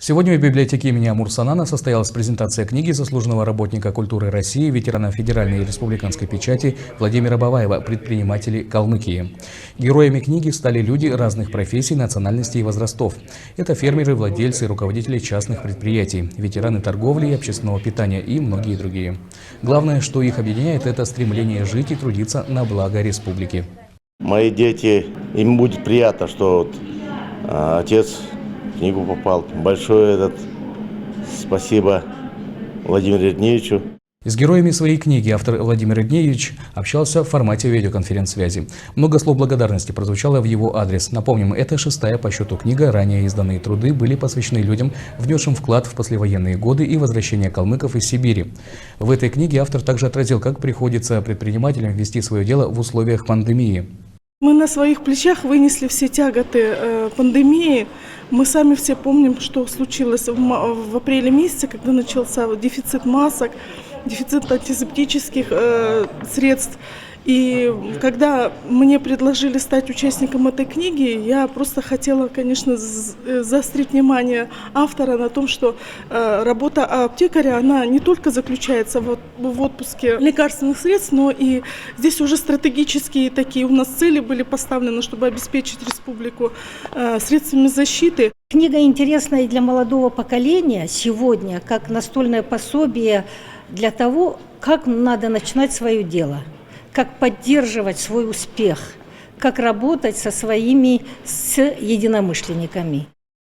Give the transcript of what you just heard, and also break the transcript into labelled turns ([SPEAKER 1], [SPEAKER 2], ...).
[SPEAKER 1] Сегодня в библиотеке имени Амур-Санана состоялась презентация книги заслуженного работника культуры России, ветерана Федеральной и республиканской печати Владимира Бабаева «Предприниматели Калмыкии». Героями книги стали люди разных профессий, национальностей и возрастов. Это фермеры, владельцы и руководители частных предприятий, ветераны торговли и общественного питания и многие другие. Главное, что их объединяет, это стремление жить и трудиться на благо республики.
[SPEAKER 2] Мои дети, им будет приятно, что отец в книгу попал. Большое спасибо Владимиру Редневичу.
[SPEAKER 1] С героями своей книги автор Владимир Редневич общался в формате видеоконференц-связи. Много слов благодарности прозвучало в его адрес. Напомним, это 6-я по счету книга. Ранее изданные труды были посвящены людям, внесшим вклад в послевоенные годы и возвращение калмыков из Сибири. В этой книге автор также отразил, как приходится предпринимателям вести свое дело в условиях пандемии.
[SPEAKER 3] Мы на своих плечах вынесли все тяготы пандемии. Мы сами все помним, что случилось в апреле месяце, когда начался дефицит масок, дефицит антисептических средств. И когда мне предложили стать участником этой книги, я просто хотела, конечно, заострить внимание автора на том, что работа аптекаря, она не только заключается в отпуске лекарственных средств, но и здесь уже стратегические такие у нас цели были поставлены, чтобы обеспечить республику средствами защиты.
[SPEAKER 4] Книга интересна и для молодого поколения сегодня, как настольное пособие для того, как надо начинать свое дело, как поддерживать свой успех, как работать со единомышленниками.